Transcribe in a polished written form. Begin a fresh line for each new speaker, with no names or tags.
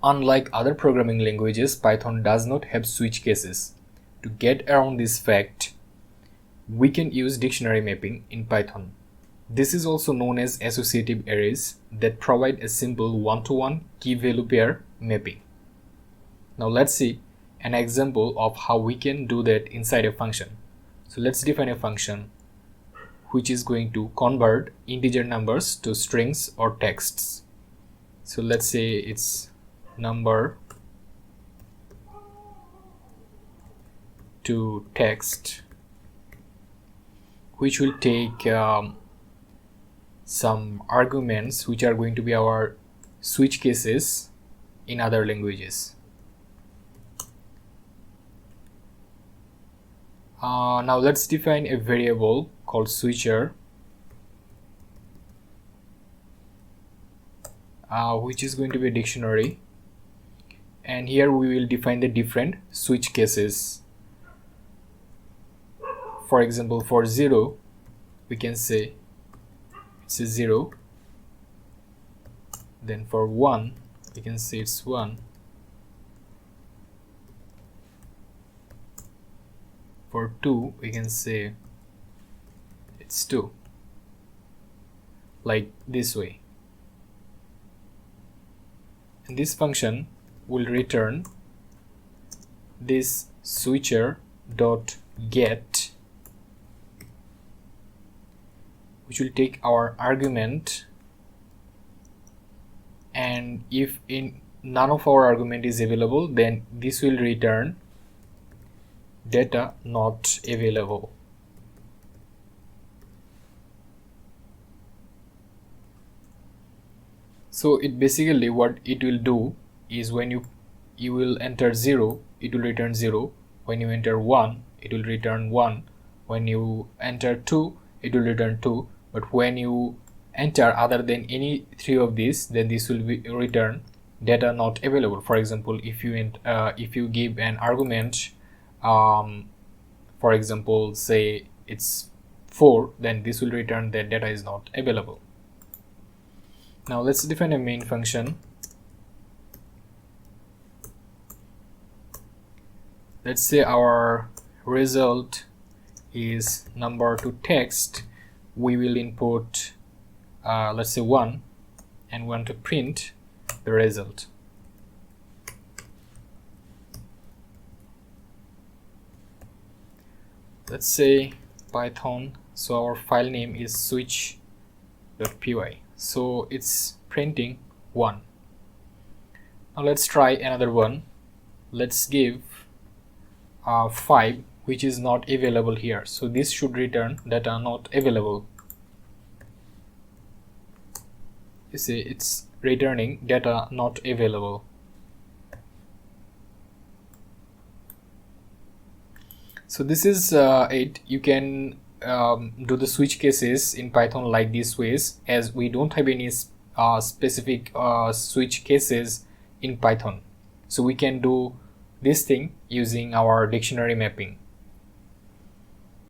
Unlike other programming languages, Python does not have switch cases. To get around this fact, we can use dictionary mapping in Python. This is also known as associative arrays that provide a simple one-to-one key-value pair mapping. Now let's see an example of how we can do that inside a function. So let's define a function which is going to convert integer numbers to strings or texts. So let's say it's number to text, which will take some arguments which are going to be our switch cases in other languages. Now let's define a variable called switcher, which is going to be a dictionary, and here we will define the different switch cases. For example, for 0 we can say it's a 0, then for 1 we can say it's 1, for 2 we can say it's 2, like this way. And this function will return this switcher dot get, which will take our argument, and if none of our argument is available, then this will return data not available. So it basically, what it will do is when you will enter 0, it will return 0. When you enter 1, it will return 1. When you enter 2, it will return 2. But when you enter other than any three of these, then this will be return data not available. For example, if you give an argument, for example, say it's 4, then this will return that data is not available. Now let's define a main function. Let's say our result is number to text. We will input let's say 1, and want to print the result. Let's say Python, so our file name is switch.py, so it's printing 1. Now let's try another one. Let's give 5, which is not available here, so this should return data not available. You see, it's returning data not available. So this is it. You can do the switch cases in Python like these ways, as we don't have any specific switch cases in Python. So we can do this thing using our dictionary mapping.